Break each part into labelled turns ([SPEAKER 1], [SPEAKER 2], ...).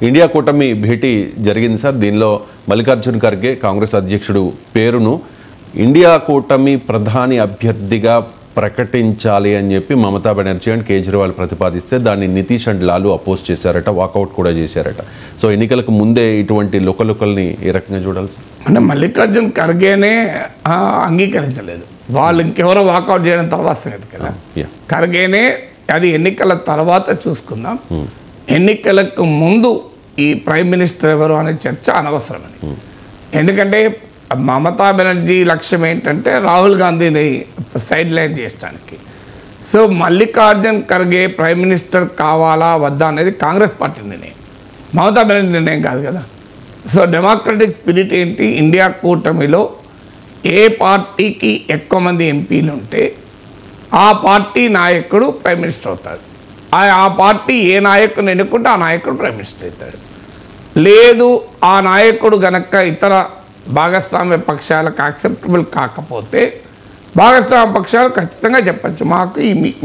[SPEAKER 1] India కూటమి భేటీ జరిగింది sir. దీనిలో మల్లికార్జున్ ఖర్గే కాంగ్రెస్ అధ్యక్షుడు పేరును ఇండియా కూటమి ప్రధాని అభ్యర్థిగా ప్రకటించాలి అని చెప్పి మమతా బెనర్జీ అండ్ కేజ్రీవాల్ ప్రతిపాదిస్తే దాన్ని నితీష్ అండ్ లాలు అపోజ్ చేశారట, వాకౌట్ కూడా చేశారట. సో ఎన్నికలకు ముందే ఇటువంటి లుకలుకల్ని ఏ రకంగా చూడాలి సార్?
[SPEAKER 2] అంటే మల్లికార్జున్ ఖర్గేనే అంగీకరించలేదు, వాళ్ళు ఇంకెవరో వాకౌట్ చేయడం తర్వాత సంగతి కదా. ఖర్గేనే అది ఎన్నికల తర్వాత చూసుకుందాం, ఎన్నికలకు ముందు ఈ ప్రైమ్ మినిస్టర్ ఎవరు అనే చర్చ అనవసరమని. ఎందుకంటే మమతా బెనర్జీ లక్ష్యం ఏంటంటే రాహుల్ గాంధీని సైడ్ లైన్ చేయడానికి. So Mallikarjun Kharge prime minister కావాలా వద్దా అనేది కాంగ్రెస్ పార్టీ నిర్ణయం, మమతా బెనర్జీ నిర్ణయం కాదు కదా. సో డెమోక్రటిక్ స్పిరిట్ ఏంటి, ఇండియా కూటమిలో ఏ పార్టీకి ఎక్కువ మంది ఎంపీలు ఉంటే ఆ పార్టీ నాయకుడు ప్రైమ్ మినిస్టర్ అవుతాడు. ఆ పార్టీ ఏ నాయకుడిని ఎన్నుకుంటే ఆ నాయకుడు ప్రైమ్ మినిస్టర్ అవుతాడు. లేదు ఆ నాయకుడు గనక ఇతర భాగస్వామ్య పక్షాలకు యాక్సెప్టబుల్ కాకపోతే భాగస్వామ్య పక్షాలు ఖచ్చితంగా చెప్పచ్చు, మాకు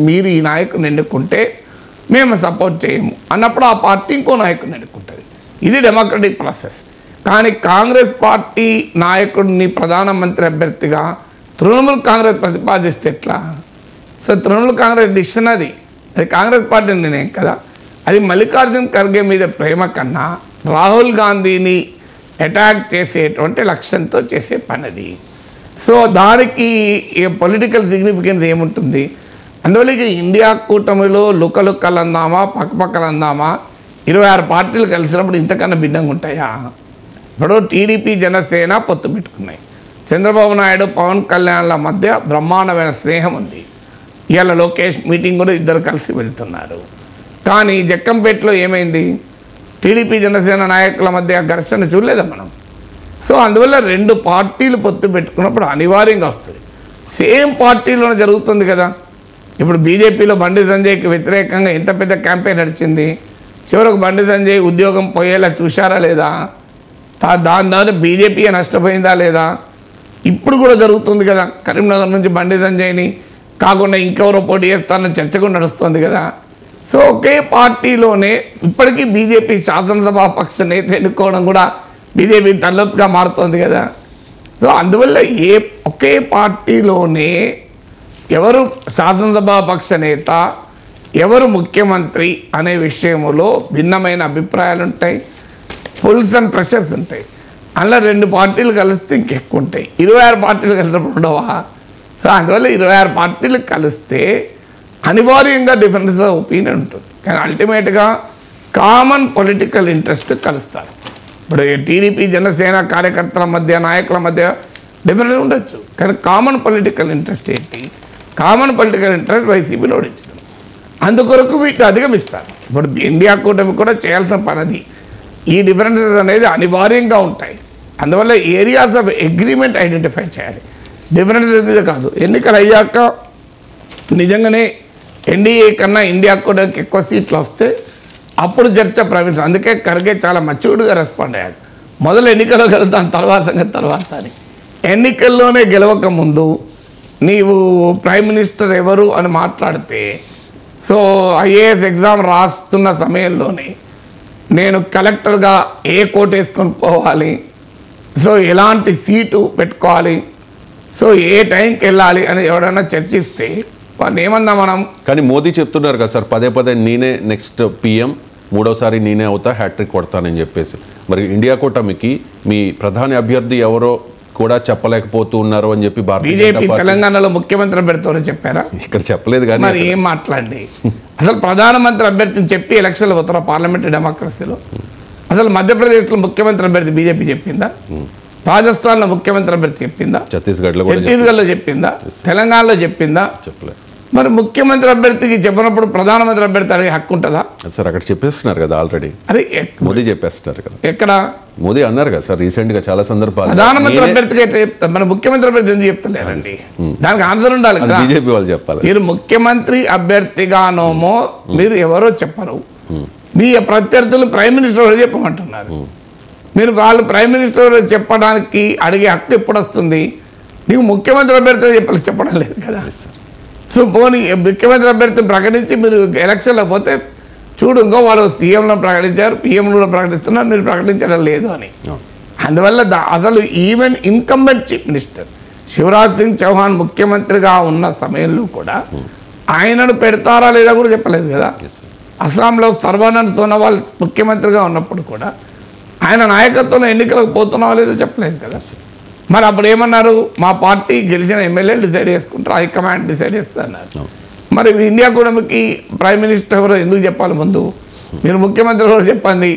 [SPEAKER 2] మీరు ఈ నాయకుడిని ఎన్నుకుంటే మేము సపోర్ట్ చేయము అన్నప్పుడు ఆ పార్టీ ఇంకో నాయకుడిని ఎన్నుకుంటుంది. ఇది డెమోక్రటిక్ ప్రాసెస్. కానీ కాంగ్రెస్ పార్టీ నాయకుడిని ప్రధానమంత్రి అభ్యర్థిగా తృణమూల్ కాంగ్రెస్ ప్రతిపాదిస్తే ఎట్లా? సో తృణమూల్ కాంగ్రెస్ డిసిషన్ అది కాంగ్రెస్ పార్టీ నిర్ణయం కదా. అది మల్లికార్జున్ ఖర్గే మీద ప్రేమ కన్నా రాహుల్ గాంధీని అటాక్ చేసేటువంటి లక్ష్యంతో చేసే పనిది. సో దానికి పొలిటికల్ సిగ్నిఫికెన్స్ ఏముంటుంది? అందువల్ల ఇండియా కూటమిలో లుకలుక్కలు అందామా పక్కపక్కలు అందామా 26 పార్టీలు కలిసినప్పుడు ఇంతకన్నా భిన్నంగా ఉంటాయా? ఇప్పుడు టీడీపీ జనసేన పొత్తు పెట్టుకున్నాయి, చంద్రబాబు నాయుడు పవన్ కళ్యాణ్ల మధ్య బ్రహ్మాండమైన స్నేహం ఉంది. ఇవాళ లోకేష్ మీటింగ్ కూడా ఇద్దరు కలిసి వెళ్తున్నారు. కానీ జక్కంపేటలో ఏమైంది? టీడీపీ జనసేన నాయకుల మధ్య ఘర్షణ చూడలేదా మనం? సో అందువల్ల 2 పార్టీలు పొత్తు పెట్టుకున్నప్పుడు అనివార్యంగా వస్తుంది. సేమ్ పార్టీలోనే జరుగుతుంది కదా. ఇప్పుడు బీజేపీలో బండి సంజయ్కి వ్యతిరేకంగా ఎంత పెద్ద క్యాంపెయిన్ నడిచింది, చివరకు బండి సంజయ్ ఉద్యోగం పోయేలా చూశారా లేదా? దాని బీజేపీ నష్టపోయిందా లేదా? ఇప్పుడు కూడా జరుగుతుంది కదా. కరీంనగర్ నుంచి బండి సంజయ్ని కాకుండా ఇంకెవరో పోటీ చేస్తారని చర్చ కూడా నడుస్తుంది కదా. సో ఒకే పార్టీలోనే ఇప్పటికీ బీజేపీ శాసనసభాపక్ష నేత ఎన్నుకోవడం కూడా బీజేపీ తలనొప్పిగా మారుతుంది కదా. సో అందువల్ల ఒకే పార్టీలోనే ఎవరు శాసనసభాపక్ష నేత, ఎవరు ముఖ్యమంత్రి అనే విషయంలో భిన్నమైన అభిప్రాయాలు ఉంటాయి, పుల్స్ అండ్ ప్రెషర్స్ ఉంటాయి. అందులో 2 పార్టీలు కలిస్తే ఇంకెక్కువ ఉంటాయి. 26 పార్టీలు కలిసినప్పుడు ఉండవా? సో అందువల్ల 26 పార్టీలు కలిస్తే అనివార్యంగా డిఫరెన్స్ ఆఫ్ ఒపీనియన్ ఉంటుంది. కానీ అల్టిమేట్గా కామన్ పొలిటికల్ ఇంట్రెస్ట్ కలుస్తారు. ఇప్పుడు టీడీపీ జనసేన కార్యకర్తల మధ్య నాయకుల మధ్య డిఫరెన్స్ ఉండొచ్చు, కానీ కామన్ పొలిటికల్ ఇంట్రెస్ట్ ఏంటి? కామన్ పొలిటికల్ ఇంట్రెస్ట్ వైసీపీని ఓడించడం. అందుకొరకు వీటిని అధిగమిస్తారు. ఇప్పుడు ఇండియా కూటమి కూడా చేయాల్సిన పనిది. ఈ డిఫరెన్సెస్ అనేది అనివార్యంగా ఉంటాయి. అందువల్ల ఏరియాస్ ఆఫ్ అగ్రిమెంట్ ఐడెంటిఫై చేయాలి, డిఫరెన్సెస్ మీద కాదు. ఎన్నికలు అయ్యాక నిజంగానే ఎన్డీఏ కన్నా ఇండియా కూడా ఎక్కువ సీట్లు వస్తే అప్పుడు చర్చ ప్రవేశం. అందుకే ఖర్గే చాలా మచ్యూర్డ్గా రెస్పాండ్ అయ్యాడు. మొదలు ఎన్నికల్లో గెలుద్దాం, తర్వాత సంగతి తర్వాత అని. ఎన్నికల్లోనే గెలవక ముందు నీవు ప్రైమ్ మినిస్టర్ ఎవరు అని మాట్లాడితే, సో ఐఏఎస్ ఎగ్జామ్ రాస్తున్న సమయంలోనే నేను కలెక్టర్గా ఏ కోట్ వేసుకొని పోవాలి, సో ఎలాంటి సీటు పెట్టుకోవాలి, సో ఏ టైంకి వెళ్ళాలి అని ఎవరైనా చర్చిస్తే వాడిని ఏమన్నా మనం.
[SPEAKER 1] కానీ మోదీ చెప్తున్నారు కదా సార్, పదే నేనే నెక్స్ట్ PM, 3వసారి నేనే అవుతా, హ్యాట్రిక్ కొడతానని చెప్పేసి. మరి ఇండియా కూటమికి మీ ప్రధాని అభ్యర్థి ఎవరో కూడా చెప్పలేకపోతూ ఉన్నారు అని చెప్పి
[SPEAKER 2] బీజేపీ తెలంగాణలో ముఖ్యమంత్రి అభ్యర్థి చెప్పారా?
[SPEAKER 1] ఇక్కడ చెప్పలేదు. కానీ
[SPEAKER 2] మరి ఏం మాట్లాడి అసలు ప్రధానమంత్రి అభ్యర్థిని చెప్పి ఎలక్షన్లు పోతారా పార్లమెంటరీ డెమోక్రసీలో? అసలు మధ్యప్రదేశ్లో ముఖ్యమంత్రి అభ్యర్థి బీజేపీ చెప్పిందా? రాజస్థాన్లో ముఖ్యమంత్రి అభ్యర్థి చెప్పిందా? ఛత్తీస్గఢ్లో చెప్పిందా? తెలంగాణలో చెప్పిందా?
[SPEAKER 1] చెప్పలేదు.
[SPEAKER 2] మరి ముఖ్యమంత్రి అభ్యర్థికి చెప్పినప్పుడు ప్రధానమంత్రి అభ్యర్థి అడిగే హక్కు ఉంటుందా?
[SPEAKER 1] సార్ అక్కడ చెప్పేస్తున్నారు కదా ఆల్రెడీ.
[SPEAKER 2] అరే
[SPEAKER 1] మోదీ చెప్పేస్తున్నారు కదా.
[SPEAKER 2] ఎక్కడ?
[SPEAKER 1] మోదీ అన్నారు కదా సార్ రీసెంట్గా చాలా సందర్భాలు.
[SPEAKER 2] ప్రధానమంత్రి అభ్యర్థికి అయితే చెప్తారు, మన ముఖ్యమంత్రి అభ్యర్థి ఎందుకు చెప్తలేరండి? దానికి ఆన్సర్ ఉండాలి కదా.
[SPEAKER 1] బీజేపీ వాళ్ళు చెప్పాలి.
[SPEAKER 2] మీరు ముఖ్యమంత్రి అభ్యర్థిగానోమో మీరు ఎవరో చెప్పరు, మీ ప్రత్యర్థులు ప్రైమ్ మినిస్టర్ చెప్పమంటున్నారు. మీరు వాళ్ళు ప్రైమ్ మినిస్టర్ చెప్పడానికి అడిగే హక్కు ఎప్పుడు వస్తుంది? నీకు ముఖ్యమంత్రి అభ్యర్థి చెప్పడం లేదు కదా. సో పోనీ ముఖ్యమంత్రి అభ్యర్థిని ప్రకటించి మీరు ఎలక్షన్లో పోతే చూడు ఇంకో వాళ్ళు సీఎంలో ప్రకటించారు, పిఎంలో కూడా ప్రకటిస్తున్నారు, మీరు ప్రకటించడం లేదు అని. అందువల్ల అసలు even incumbent chief minister Shivraj Singh Chouhan ముఖ్యమంత్రిగా ఉన్న సమయంలో కూడా ఆయనను పెడతారా లేదా కూడా చెప్పలేదు కదా. అస్సాంలో సర్బానంద్ సోనోవాల్ ముఖ్యమంత్రిగా ఉన్నప్పుడు కూడా ఆయన నాయకత్వంలో ఎన్నికలకు పోతున్నావా లేదో చెప్పలేదు కదా. మరి అప్పుడు ఏమన్నారు, మా పార్టీ గెలిచిన ఎమ్మెల్యేలు డిసైడ్ చేసుకుంటారు, హైకమాండ్ డిసైడ్ చేస్తున్నారు. మరి ఇండియా కూటమికి ప్రైమ్ మినిస్టర్ ఎవరో ఎందుకు చెప్పాలి ముందు? మీరు ముఖ్యమంత్రి ఎవరో చెప్పండి.